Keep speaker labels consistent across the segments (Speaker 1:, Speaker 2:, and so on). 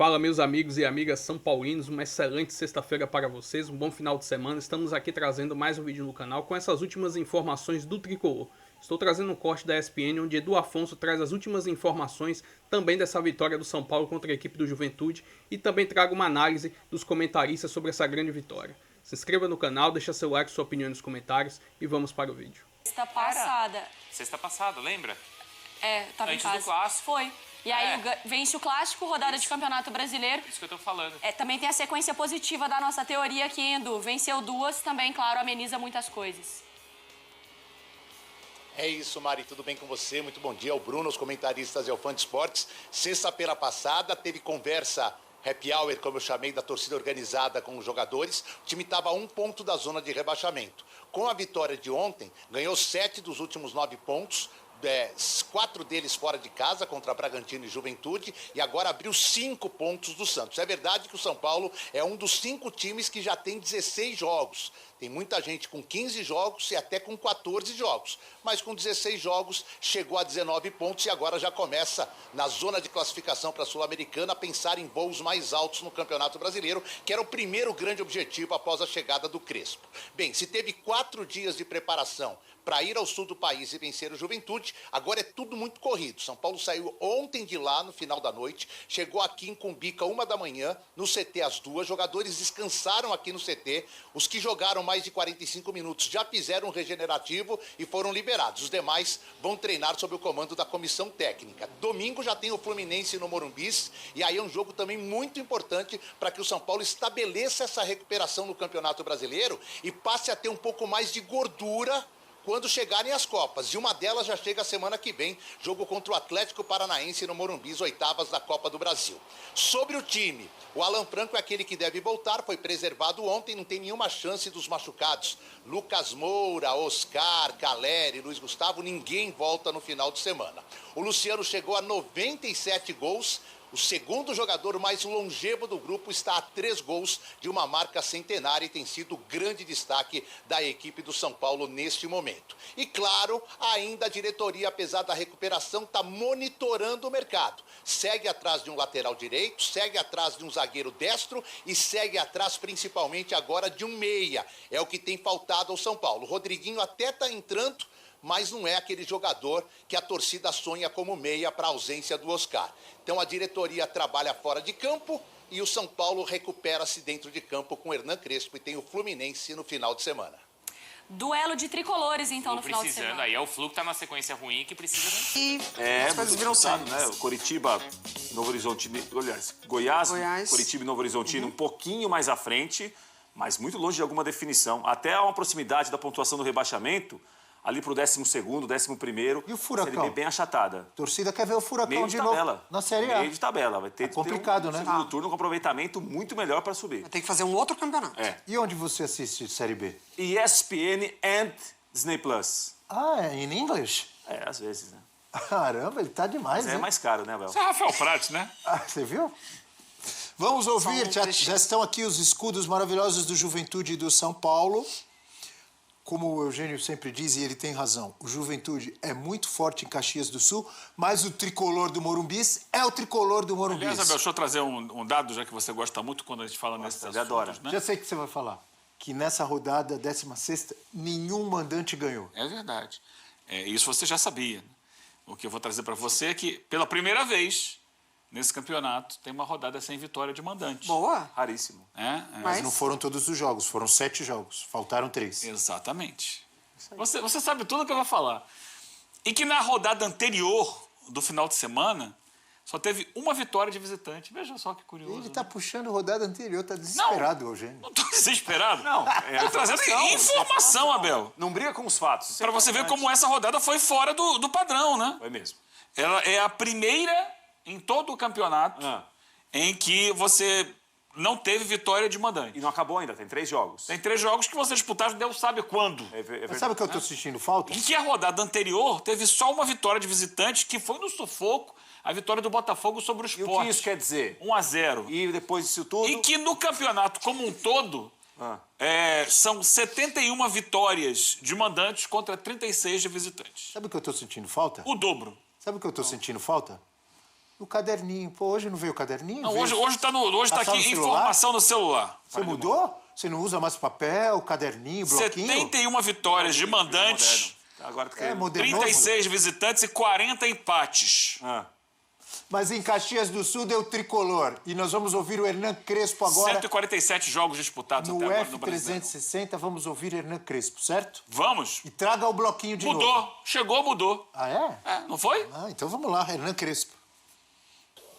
Speaker 1: Fala, meus amigos e amigas são paulinos, uma excelente sexta-feira para vocês, um bom final de semana. Estamos aqui trazendo mais um vídeo no canal com essas últimas informações do Tricolor. Estou trazendo um corte da ESPN onde Edu Afonso traz as últimas informações também dessa vitória do São Paulo contra a equipe do Juventude e também trago uma análise dos comentaristas sobre essa grande vitória. Se inscreva no canal, deixa seu like, sua opinião nos comentários e vamos para o vídeo.
Speaker 2: Sexta passada, lembra?
Speaker 3: Tava
Speaker 2: Antes
Speaker 3: em casa.
Speaker 2: do clássico.
Speaker 3: Foi. E aí vence o clássico, rodada de campeonato brasileiro.
Speaker 2: Isso que eu tô falando.
Speaker 3: Também tem a sequência positiva da nossa teoria aqui, Edu. Venceu duas, também, claro, ameniza muitas coisas.
Speaker 4: É isso, Mari, tudo bem com você? Muito bom dia ao Bruno, aos comentaristas e ao Fã de Esportes. Sexta-feira passada teve conversa happy hour, como eu chamei, da torcida organizada com os jogadores. O time estava a 1 ponto da zona de rebaixamento. Com a vitória de ontem, ganhou 7 dos últimos 9 pontos. 4 deles fora de casa contra Bragantino e Juventude e agora abriu 5 pontos do Santos. É verdade que o São Paulo é um dos 5 times que já tem 16 jogos. Tem muita gente com 15 jogos e até com 14 jogos. Mas com 16 jogos chegou a 19 pontos e agora já começa na zona de classificação para a Sul-Americana a pensar em voos mais altos no Campeonato Brasileiro, que era o primeiro grande objetivo após a chegada do Crespo. Bem, se teve 4 dias de preparação para ir ao sul do país e vencer o Juventude, agora é tudo muito corrido. São Paulo saiu ontem de lá, no final da noite, chegou aqui em Cumbica, 1 da manhã, no CT às 2, jogadores descansaram aqui no CT, os que jogaram mais de 45 minutos já fizeram um regenerativo e foram liberados. Os demais vão treinar sob o comando da comissão técnica. Domingo já tem o Fluminense no Morumbi, e aí é um jogo também muito importante para que o São Paulo estabeleça essa recuperação no Campeonato Brasileiro e passe a ter um pouco mais de gordura quando chegarem as Copas. E uma delas já chega a semana que vem, jogo contra o Atlético Paranaense no Morumbi, oitavas da Copa do Brasil. Sobre o time, o Alan Franco é aquele que deve voltar, foi preservado ontem, não tem nenhuma chance dos machucados. Lucas Moura, Oscar, Caleri, Luiz Gustavo, ninguém volta no final de semana. O Luciano chegou a 97 gols, o segundo jogador mais longevo do grupo está a 3 gols de uma marca centenária e tem sido o grande destaque da equipe do São Paulo neste momento. E claro, ainda a diretoria, apesar da recuperação, está monitorando o mercado. Segue atrás de um lateral direito, segue atrás de um zagueiro destro e segue atrás principalmente agora de um meia. É o que tem faltado ao São Paulo. O Rodriguinho até está entrando, mas não é aquele jogador que a torcida sonha como meia para a ausência do Oscar. Então a diretoria trabalha fora de campo e o São Paulo recupera-se dentro de campo com o Hernan Crespo e tem o Fluminense no final de semana.
Speaker 3: Duelo de tricolores, então, no final de semana.
Speaker 2: Aí é o Flu que tá na sequência ruim que precisa...
Speaker 5: As coisas viram sábio, né? O Coritiba, Novo Horizontino, aliás, Goiás, Coritiba e Novo Horizontino um pouquinho mais à frente, mas muito longe de alguma definição. Até uma proximidade da pontuação do rebaixamento, ali pro 12º, 11º.
Speaker 6: E o Furacão?
Speaker 5: Série B bem achatada.
Speaker 6: A torcida quer ver o Furacão
Speaker 5: Meio
Speaker 6: de
Speaker 5: de
Speaker 6: novo
Speaker 5: tabela.
Speaker 6: na Série A.
Speaker 5: Meio de tabela. Vai ter que
Speaker 6: complicado,
Speaker 5: ter um
Speaker 6: né?
Speaker 5: segundo turno com aproveitamento muito melhor para subir.
Speaker 7: Tem que fazer um outro campeonato.
Speaker 6: E onde você assiste Série B?
Speaker 5: ESPN and Disney Plus.
Speaker 6: Ah, é em inglês?
Speaker 5: Às vezes, né?
Speaker 6: Caramba, ele tá demais,
Speaker 5: Mas
Speaker 6: né?
Speaker 5: é mais caro, né, Bel?
Speaker 2: Isso é Rafael Prats, né?
Speaker 6: Você viu? Vamos ouvir, já estão aqui os escudos maravilhosos do Juventude e do São Paulo. Como o Eugênio sempre diz, e ele tem razão, o Juventude é muito forte em Caxias do Sul, mas o tricolor do Morumbis é o tricolor do Morumbis.
Speaker 2: Aliás, Abel, deixa eu trazer um dado, já que você gosta muito quando a gente fala nesses assuntos,
Speaker 5: adora.
Speaker 2: né?
Speaker 6: Já sei o que você vai falar. Que nessa rodada, 16ª, nenhum mandante ganhou.
Speaker 2: É verdade. Isso você já sabia. O que eu vou trazer para você é que, pela primeira vez, nesse campeonato, tem uma rodada sem vitória de mandante.
Speaker 7: Boa.
Speaker 5: Raríssimo.
Speaker 6: Mas não foram todos os jogos, foram 7 jogos. Faltaram 3.
Speaker 2: Exatamente. Você sabe tudo o que eu vou falar. E que na rodada anterior do final de semana, só teve uma vitória de visitante. Veja só que curioso.
Speaker 6: Ele tá puxando rodada anterior, tá desesperado, Eugênio.
Speaker 2: Não tô desesperado.
Speaker 5: Não,
Speaker 2: Tô trazendo informação, Abel.
Speaker 5: Não briga com os fatos.
Speaker 2: Para você ver como essa rodada foi fora do padrão, né?
Speaker 5: Foi mesmo.
Speaker 2: Ela é a primeira em todo o campeonato em que você não teve vitória de mandante.
Speaker 5: E não acabou ainda, tem 3 jogos.
Speaker 2: Tem 3 jogos que você disputaram, Deus sabe quando.
Speaker 6: Mas sabe o que eu tô sentindo falta?
Speaker 2: Em que a rodada anterior teve só uma vitória de visitante, que foi no sufoco, a vitória do Botafogo sobre o
Speaker 5: E
Speaker 2: Sport.
Speaker 5: o que isso quer dizer?
Speaker 2: 1-0.
Speaker 5: E depois disso tudo...
Speaker 2: E que no campeonato como um todo, são 71 vitórias de mandantes contra 36 de visitantes.
Speaker 6: Sabe o que eu tô sentindo falta?
Speaker 2: O dobro.
Speaker 6: Sabe o que eu tô sentindo falta? O caderninho. Pô, hoje não veio o caderninho?
Speaker 2: Não,
Speaker 6: Veio-
Speaker 2: hoje tá
Speaker 6: Tá só
Speaker 2: aqui
Speaker 6: no celular?
Speaker 2: informação no celular.
Speaker 6: Você mudou? Você não usa mais papel, caderninho, bloquinho?
Speaker 2: 71 vitórias de mandantes,
Speaker 5: Agora tu
Speaker 6: É,
Speaker 5: quer...
Speaker 6: modernoso.
Speaker 2: 36 visitantes e 40 empates.
Speaker 5: Ah.
Speaker 6: Mas em Caxias do Sul deu tricolor. E nós vamos ouvir o Hernan Crespo agora
Speaker 2: 147 jogos disputados
Speaker 6: no
Speaker 2: até agora no Brasil.
Speaker 6: F360. Vamos ouvir Hernan Crespo, certo?
Speaker 2: Vamos?
Speaker 6: E traga o bloquinho de
Speaker 2: Mudou.
Speaker 6: novo.
Speaker 2: Chegou, mudou.
Speaker 6: Ah, é?
Speaker 2: É, não foi?
Speaker 6: Ah, então vamos lá, Hernan Crespo.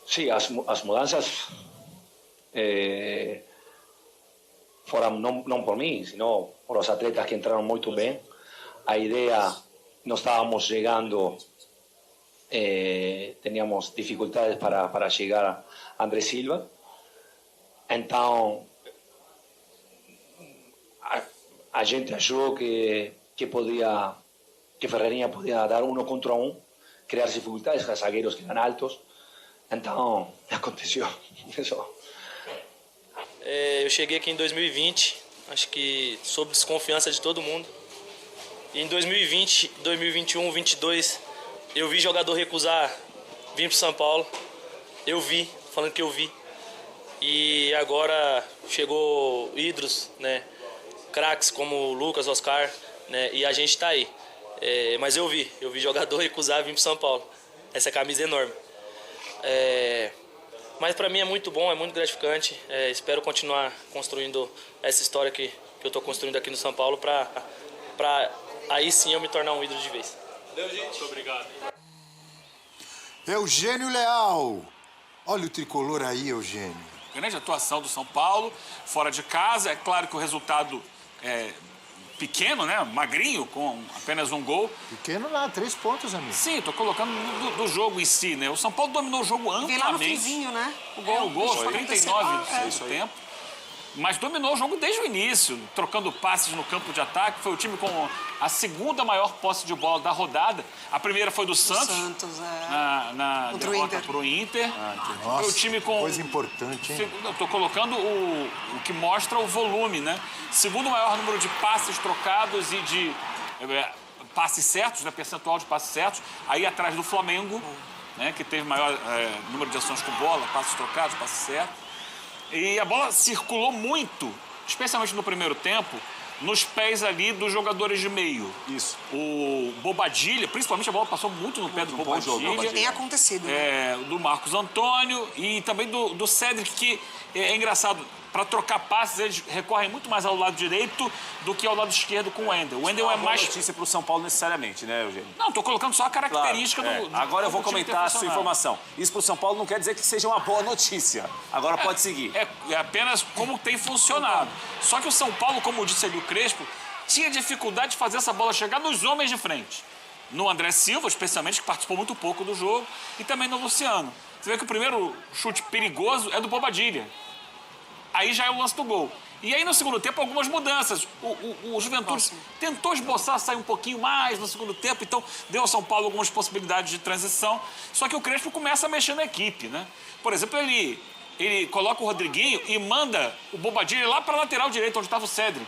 Speaker 7: Sí, as mudanças foram não por mim, sino por os atletas que entraram muito bem. A ideia, nós estávamos chegando, teníamos dificuldades para chegar a André Silva. Então, a gente achou que Ferreirinha podia dar 1 contra 1, criar dificuldades a zagueiros que eram altos. Então, aconteceu isso.
Speaker 8: Eu cheguei aqui em 2020, acho que sob desconfiança de todo mundo. E em 2020, 2021, 2022, eu vi jogador recusar vir para São Paulo. Eu vi, falando que eu vi. E agora chegou ídolos, né? Craques como o Lucas, Oscar, né? E a gente tá aí. Mas eu vi jogador recusar vir para São Paulo. Essa camisa é enorme. Mas para mim é muito bom, é muito gratificante. Espero continuar construindo essa história que eu estou construindo aqui no São Paulo para aí sim eu me tornar um ídolo de vez.
Speaker 2: Valeu, gente. Muito obrigado.
Speaker 6: Eugênio Leal. Olha o tricolor aí, Eugênio.
Speaker 2: Grande atuação do São Paulo, fora de casa. É claro que o resultado é pequeno, né? Magrinho, com apenas um gol.
Speaker 6: Pequeno lá, 3 pontos, amigo.
Speaker 2: Sim, tô colocando do jogo em si, né? O São Paulo dominou o jogo
Speaker 3: Vem lá no
Speaker 2: amplamente.
Speaker 3: finzinho, né?
Speaker 2: O gol aos 39 do
Speaker 3: É.
Speaker 2: segundo tempo. Mas dominou o jogo desde o início, trocando passes no campo de ataque. Foi o time com a segunda maior posse de bola da rodada. A primeira foi do Santos, na
Speaker 3: Contra o
Speaker 2: derrota
Speaker 3: Inter.
Speaker 2: pro Inter.
Speaker 6: Nossa,
Speaker 2: Foi o time com...
Speaker 6: coisa importante, hein?
Speaker 2: Eu tô colocando o que mostra o volume, né? Segundo maior número de passes trocados e de passes certos, né? Percentual de passes certos. Aí atrás do Flamengo, né? Que teve maior número de ações com bola, passes trocados, passes certos. E a bola circulou muito, especialmente no primeiro tempo, nos pés ali dos jogadores de meio.
Speaker 5: Isso.
Speaker 2: O Bobadilha, principalmente a bola passou muito no pé do Bobadilha.
Speaker 3: Tem acontecido, né?
Speaker 2: Do Marcos Antônio e também do Cédric, que é engraçado. Para trocar passes, eles recorrem muito mais ao lado direito do que ao lado esquerdo com o Wendel. O Wendel é mais...
Speaker 5: notícia pro São Paulo necessariamente, né, Eugênio?
Speaker 2: Não, tô colocando só a característica
Speaker 5: Claro,
Speaker 2: do
Speaker 5: Agora eu vou
Speaker 2: como o time
Speaker 5: comentar a
Speaker 2: tem
Speaker 5: sua
Speaker 2: funcionado.
Speaker 5: informação. Isso pro São Paulo não quer dizer que seja uma boa notícia. Agora pode seguir.
Speaker 2: É apenas como tem funcionado. Só que o São Paulo, como disse ali o Crespo, tinha dificuldade de fazer essa bola chegar nos homens de frente. No André Silva, especialmente, que participou muito pouco do jogo, e também no Luciano. Você vê que o primeiro chute perigoso é do Bobadilha. Aí já é o lance do gol. E aí, no segundo tempo, algumas mudanças. O Juventude tentou esboçar, sair um pouquinho mais no segundo tempo, então deu ao São Paulo algumas possibilidades de transição. Só que o Crespo começa a mexer na equipe, né? Por exemplo, ele coloca o Rodriguinho e manda o Bobadilha lá para a lateral direita, onde estava o Cédric,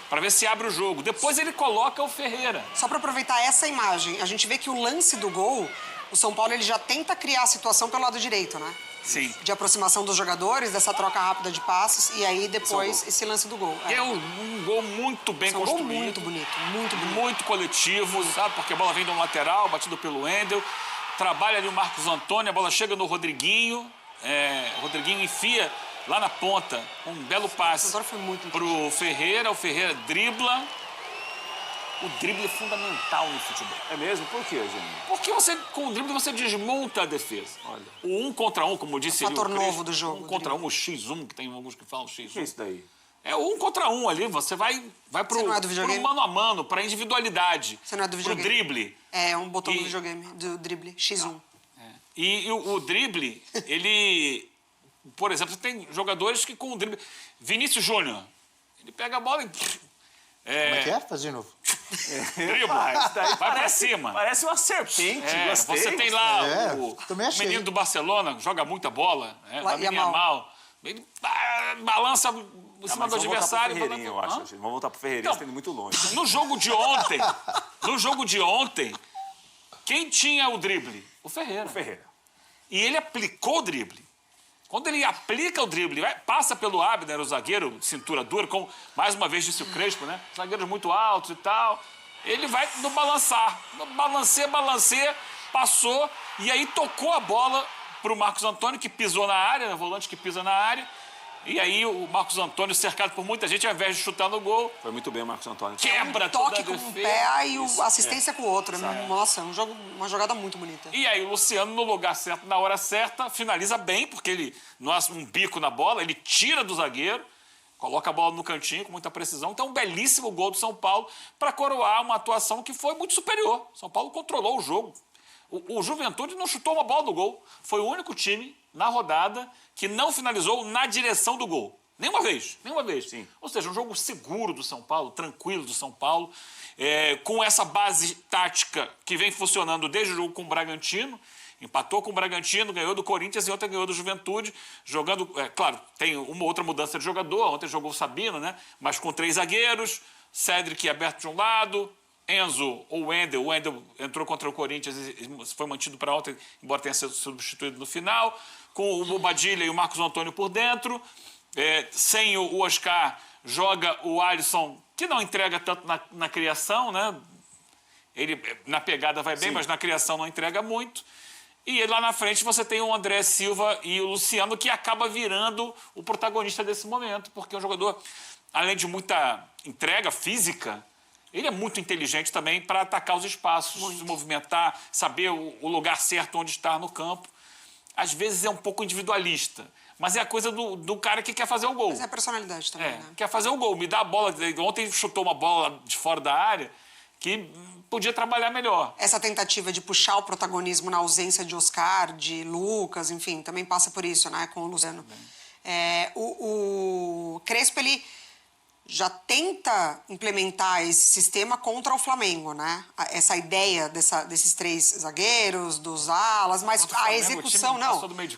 Speaker 2: para ver se abre o jogo. Depois ele coloca o Ferreira.
Speaker 9: Só para aproveitar essa imagem, a gente vê que o lance do gol, o São Paulo ele já tenta criar a situação pelo lado direito, né?
Speaker 2: Sim.
Speaker 9: De aproximação dos jogadores, dessa troca rápida de passes, e aí depois esse lance do gol.
Speaker 2: É um gol muito bem
Speaker 9: Um gol
Speaker 2: construído.
Speaker 9: muito bonito, muito bonito.
Speaker 2: Muito coletivo, sabe? Porque a bola vem de um lateral, batido pelo Wendel. Trabalha ali o Marcos Antônio, a bola chega no Rodriguinho. O Rodriguinho enfia lá na ponta um belo passe
Speaker 9: Agora foi muito
Speaker 2: pro Ferreira. O Ferreira dribla. O drible é fundamental no futebol.
Speaker 5: É mesmo? Por quê, Eugênio?
Speaker 2: Porque com o drible você desmonta a defesa.
Speaker 5: Olha.
Speaker 2: O 1 contra 1, como disse
Speaker 9: É o fator
Speaker 2: ali o Crespo,
Speaker 9: novo do jogo,
Speaker 2: 1 contra 1, o X1, que tem alguns que falam X1.
Speaker 5: O que é isso daí?
Speaker 2: É o 1 contra 1 ali, você vai pro,
Speaker 9: Você não é do videogame?
Speaker 2: pro mano a mano, pra individualidade.
Speaker 9: Você não é do
Speaker 2: pro
Speaker 9: videogame?
Speaker 2: drible.
Speaker 9: É um botão
Speaker 2: E-
Speaker 9: do videogame, do drible, X1.
Speaker 2: E o drible, ele... Por exemplo, você tem jogadores que com o drible... Vinícius Júnior, ele pega a bola e...
Speaker 6: Como é que é? Faz de novo.
Speaker 2: Dribla,
Speaker 5: Isso daí
Speaker 2: vai pra cima.
Speaker 5: Parece uma serpente. Gostei.
Speaker 2: Você tem lá o
Speaker 6: também achei.
Speaker 2: menino do Barcelona, joga muita bola, Lamine
Speaker 9: Yamal.
Speaker 2: Yamal. Ele balança em cima do adversário. e
Speaker 5: Vamos voltar pro Ferreirinha, eu acho.
Speaker 2: Hã?
Speaker 5: Eugênio. Vamos voltar pro Ferreirinha,
Speaker 2: Não.
Speaker 5: você tá indo muito longe.
Speaker 2: No jogo de ontem, quem tinha o drible? O Ferreira.
Speaker 5: Ferreira.
Speaker 2: e ele aplicou o drible. Quando ele aplica o drible, passa pelo Abner, o zagueiro, cintura dura, como mais uma vez disse o Crespo, né? Zagueiros muito altos e tal. Ele vai no balançar. No balanceia, passou e aí tocou a bola para o Marcos Antônio, que pisou na área, né? Volante que pisa na área. E aí o Marcos Antônio, cercado por muita gente, ao invés de chutar no gol...
Speaker 5: Foi muito bem o Marcos Antônio.
Speaker 2: Quebra toda a
Speaker 9: toque
Speaker 2: defesa.
Speaker 9: com o pé e a assistência com o outro. Nossa, uma jogada muito bonita.
Speaker 2: E aí o Luciano, no lugar certo, na hora certa, finaliza bem, porque ele não é um bico na bola, ele tira do zagueiro, coloca a bola no cantinho com muita precisão. Então, um belíssimo gol do São Paulo para coroar uma atuação que foi muito superior. São Paulo controlou o jogo. O Juventude não chutou uma bola no gol. Foi o único time na rodada que não finalizou na direção do gol. Nenhuma vez. Sim. Ou seja, um jogo seguro do São Paulo, tranquilo do São Paulo, com essa base tática que vem funcionando desde o jogo com o Bragantino. Empatou com o Bragantino, ganhou do Corinthians e ontem ganhou do Juventude, jogando... claro, tem uma outra mudança de jogador, ontem jogou o Sabino, né? Mas com 3 zagueiros, Cédric aberto de um lado, Enzo ou Wendel. O Wendel entrou contra o Corinthians e foi mantido para ontem, embora tenha sido substituído no final, com o Bobadilla e o Marcos Antônio por dentro. Sem o Oscar, joga o Alisson, que não entrega tanto na criação, né? Ele na pegada vai bem, mas na criação não entrega muito. E lá na frente você tem o André Silva e o Luciano, que acaba virando o protagonista desse momento, porque é um jogador, além de muita entrega física, ele é muito inteligente também para atacar os espaços, se movimentar, saber o lugar certo onde estar no campo. Às vezes é um pouco individualista, mas é a coisa do cara que quer fazer o gol.
Speaker 9: Mas é a personalidade também, né?
Speaker 2: Quer fazer o gol, me dá a bola. Ontem chutou uma bola de fora da área que podia trabalhar melhor.
Speaker 9: Essa tentativa de puxar o protagonismo na ausência de Oscar, de Lucas, enfim, também passa por isso, né, com o Luciano. O Crespo, ele já tenta implementar esse sistema contra o Flamengo, né? Essa ideia desses 3 zagueiros, dos alas, mas a execução,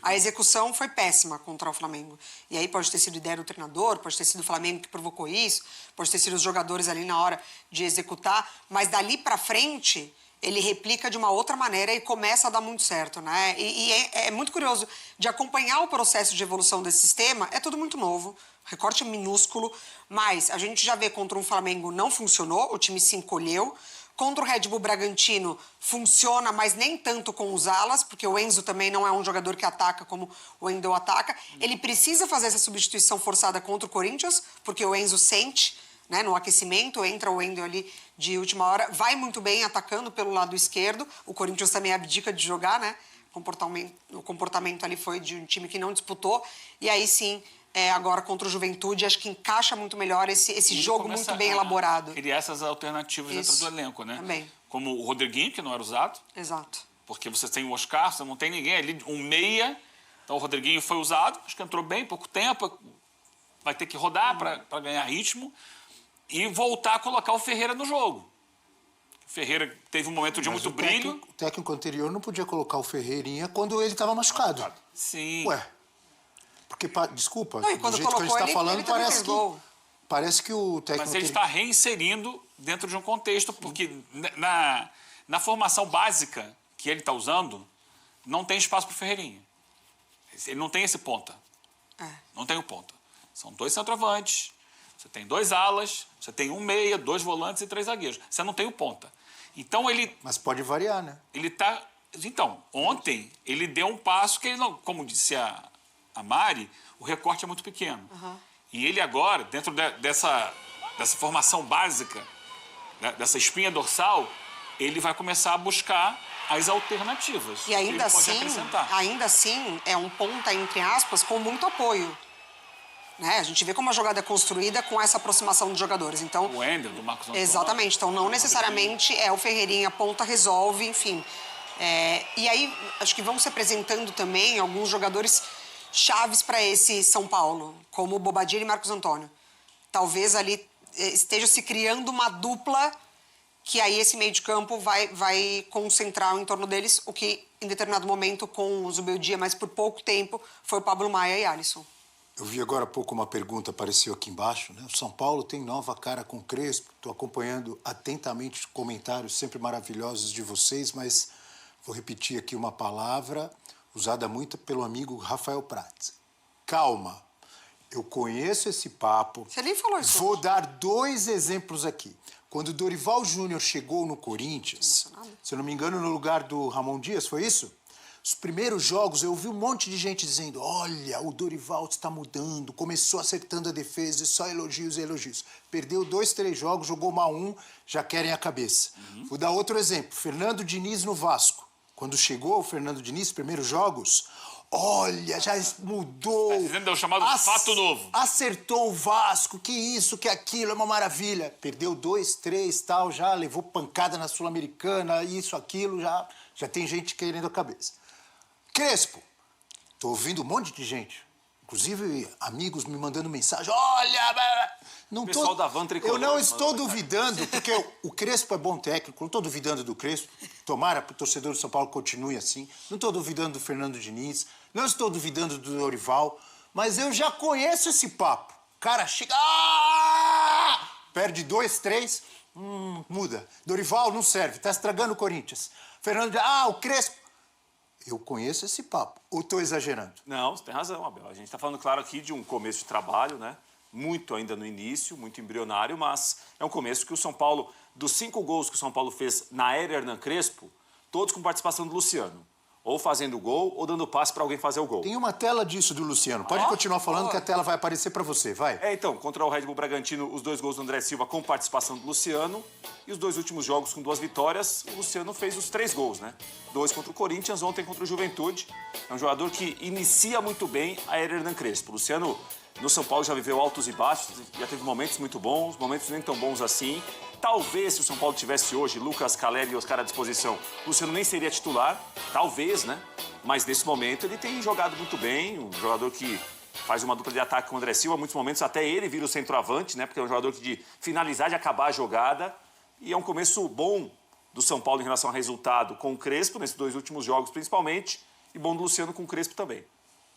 Speaker 9: a execução foi péssima contra o Flamengo. E aí pode ter sido ideia do treinador, pode ter sido o Flamengo que provocou isso, pode ter sido os jogadores ali na hora de executar, mas dali pra frente ele replica de uma outra maneira e começa a dar muito certo, né? E é muito curioso de acompanhar o processo de evolução desse sistema. É tudo muito novo, recorte minúsculo, mas a gente já vê contra um Flamengo não funcionou, o time se encolheu. Contra o Red Bull Bragantino funciona, mas nem tanto com os alas, porque o Enzo também não é um jogador que ataca como o Wendel ataca. Ele precisa fazer essa substituição forçada contra o Corinthians, porque o Enzo sente, né, no aquecimento, entra o Wendel ali de última hora, vai muito bem atacando pelo lado esquerdo. O Corinthians também abdica de jogar, né? O comportamento ali foi de um time que não disputou. E aí sim, agora contra o Juventude, acho que encaixa muito melhor esse jogo muito bem elaborado.
Speaker 2: Criar essas alternativas dentro do elenco, né?
Speaker 9: Também.
Speaker 2: Como o Rodriguinho, que não era usado.
Speaker 9: Exato.
Speaker 2: Porque você tem o Oscar, você não tem ninguém ali, um meia. Então o Rodriguinho foi usado, acho que entrou bem, pouco tempo. Vai ter que rodar para ganhar ritmo. E voltar a colocar o Ferreira no jogo. O Ferreira teve um momento de muito brilho.
Speaker 6: O técnico anterior não podia colocar o Ferreirinha quando ele estava machucado.
Speaker 2: Sim.
Speaker 6: Ué, porque, desculpa,
Speaker 9: não, e
Speaker 6: do jeito que a gente está falando, parece que o técnico...
Speaker 2: Mas ele está reinserindo dentro de um contexto, porque na formação básica que ele está usando, não tem espaço para o Ferreirinha. Ele não tem esse ponta. Não tem o ponta. São 2 centroavantes, você tem 2 alas, você tem um meia, 2 volantes e 3 zagueiros. Você não tem o ponta. Então ele...
Speaker 6: Mas pode variar, né?
Speaker 2: Ele tá... Então, ontem ele deu um passo que ele não... Como disse a Mari, o recorte é muito pequeno. E ele agora, dentro dessa formação básica, né, dessa espinha dorsal, ele vai começar a buscar as alternativas.
Speaker 9: E ainda assim, é um ponta, entre aspas, com muito apoio. Né? A gente vê como a jogada é construída com essa aproximação dos jogadores. Então,
Speaker 2: o Wendel, do Marcos Antônio.
Speaker 9: Exatamente. Então, não necessariamente o Ferreirinha, ponta resolve, enfim. E aí, acho que vão se apresentando também alguns jogadores chaves para esse São Paulo, como o Bobadilla e Marcos Antônio. Talvez ali esteja se criando uma dupla que aí esse meio de campo vai concentrar em torno deles, o que em determinado momento com o Zubeldia, mas por pouco tempo, foi o Pablo Maia e Alisson.
Speaker 6: Eu vi agora há pouco uma pergunta, apareceu aqui embaixo, né? O São Paulo tem nova cara com Crespo. Estou acompanhando atentamente os comentários sempre maravilhosos de vocês, mas vou repetir aqui uma palavra. usada muito pelo amigo Rafael Prats. Calma, eu conheço esse papo.
Speaker 9: Você nem falou isso.
Speaker 6: Vou dar 2 exemplos aqui. Quando o Dorival Júnior chegou no Corinthians, se eu não me engano, no lugar do Ramon Dias, foi isso? Os primeiros jogos eu ouvi um monte de gente dizendo: olha, o Dorival está mudando, começou acertando a defesa, e só elogios e elogios. Perdeu 2, 3 jogos, jogou mal um, já querem a cabeça. Vou dar outro exemplo, Fernando Diniz no Vasco. Quando chegou o Fernando Diniz, primeiros jogos, olha, já mudou.
Speaker 2: Deu o chamado fato novo.
Speaker 6: Acertou o Vasco, que isso, que aquilo, é uma maravilha. Perdeu 2, 3, tal, já levou pancada na Sul-Americana, isso, aquilo, já tem gente querendo a cabeça. Crespo, tô ouvindo um monte de gente, inclusive amigos me mandando mensagem, olha, não
Speaker 5: pessoal da Van Tricolor,
Speaker 6: eu não estou duvidando, porque o Crespo é bom técnico, não estou duvidando do Crespo, tomara que o torcedor do São Paulo continue assim, não estou duvidando do Fernando Diniz, não estou duvidando do Dorival, mas eu já conheço esse papo. O cara chega, perde 2, 3, muda. Dorival não serve, tá estragando o Corinthians. Fernando, o Crespo. Eu conheço esse papo. Ou estou exagerando?
Speaker 5: Não, você tem razão, Abel. A gente está falando, claro, aqui de um começo de trabalho, né? Muito ainda no início, muito embrionário, mas é um começo que o São Paulo, dos 5 gols que o São Paulo fez na era Hernan Crespo, todos com participação do Luciano. Ou fazendo gol, ou dando passe para alguém fazer o gol.
Speaker 6: Tem uma tela disso do Luciano. Pode continuar falando que a tela vai aparecer para você, vai.
Speaker 5: Então, contra o Red Bull Bragantino, os 2 gols do André Silva com participação do Luciano. E os 2 últimos jogos com 2 vitórias, o Luciano fez os 3 gols, né? 2 contra o Corinthians, ontem contra o Juventude. É um jogador que inicia muito bem a era Hernan Crespo. O Luciano, no São Paulo, já viveu altos e baixos, já teve momentos muito bons, momentos nem tão bons assim. Talvez, se o São Paulo tivesse hoje Lucas Caleri e Oscar à disposição, o Luciano nem seria titular. Talvez, né? Mas nesse momento ele tem jogado muito bem. Um jogador que faz uma dupla de ataque com o André Silva. Em muitos momentos até ele vira o centroavante, né? Porque é um jogador que de finalizar, de acabar a jogada. E é um começo bom do São Paulo em relação ao resultado com o Crespo, nesses 2 últimos jogos principalmente. E bom do Luciano com o Crespo também.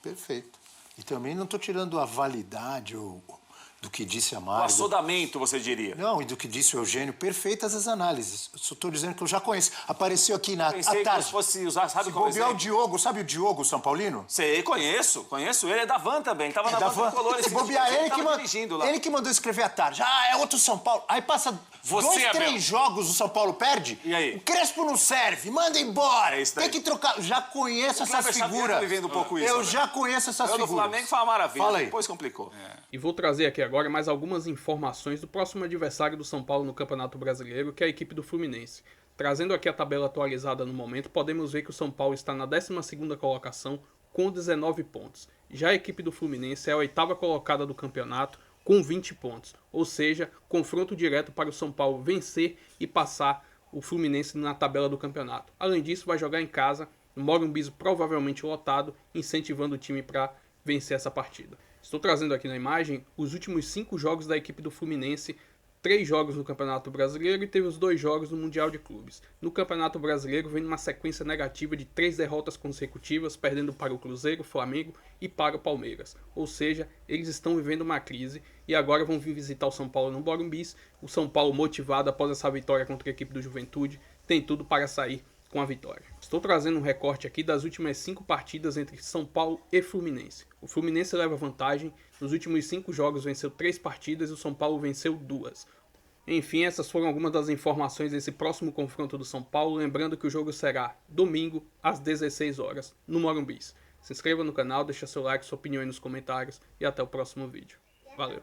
Speaker 6: Perfeito. E também não estou tirando a validade do que disse a
Speaker 5: O
Speaker 6: Mário.
Speaker 5: assodamento, você diria.
Speaker 6: Não, e do que disse o Eugênio, perfeitas as análises. Eu só estou dizendo que eu já conheço. Apareceu aqui na
Speaker 5: Pensei
Speaker 6: tarde.
Speaker 5: que fosse usar, sabe como
Speaker 6: bobear o Diogo, sabe o Diogo São Paulino?
Speaker 5: Sei, conheço ele, é da Van também, estava na Van Tricolor.
Speaker 6: Se bobear, ele que mandou escrever à tarde. É outro São Paulo. Aí passa 2, 3 jogos, o São Paulo perde.
Speaker 5: E aí?
Speaker 6: O Crespo não serve, manda embora.
Speaker 5: É isso daí.
Speaker 6: Tem que trocar. Já conheço essas figuras.
Speaker 5: Vivendo um pouco isso,
Speaker 6: eu já conheço essas figuras.
Speaker 5: O Flamengo foi uma maravilha,
Speaker 6: Fala aí.
Speaker 5: Depois complicou.
Speaker 1: E vou trazer aqui agora mais algumas informações do próximo adversário do São Paulo no Campeonato Brasileiro, que é a equipe do Fluminense. Trazendo aqui a tabela atualizada no momento, podemos ver que o São Paulo está na 12ª colocação com 19 pontos. Já a equipe do Fluminense é a 8ª colocada do campeonato com 20 pontos. Ou seja, confronto direto para o São Paulo vencer e passar o Fluminense na tabela do campeonato. Além disso, vai jogar em casa, no Morumbi provavelmente lotado, incentivando o time para vencer essa partida. Estou trazendo aqui na imagem os últimos 5 jogos da equipe do Fluminense, 3 jogos no Campeonato Brasileiro e teve os 2 jogos no Mundial de Clubes. No Campeonato Brasileiro vem uma sequência negativa de 3 derrotas consecutivas, perdendo para o Cruzeiro, Flamengo e para o Palmeiras. Ou seja, eles estão vivendo uma crise e agora vão vir visitar o São Paulo no Morumbi. O São Paulo, motivado após essa vitória contra a equipe do Juventude, tem tudo para sair com a vitória. Estou trazendo um recorte aqui das últimas 5 partidas entre São Paulo e Fluminense. O Fluminense leva vantagem, nos últimos 5 jogos venceu 3 partidas e o São Paulo venceu 2. Enfim, essas foram algumas das informações desse próximo confronto do São Paulo, lembrando que o jogo será domingo às 16 horas no Morumbi. Se inscreva no canal, deixa seu like, sua opinião aí nos comentários e até o próximo vídeo. Valeu!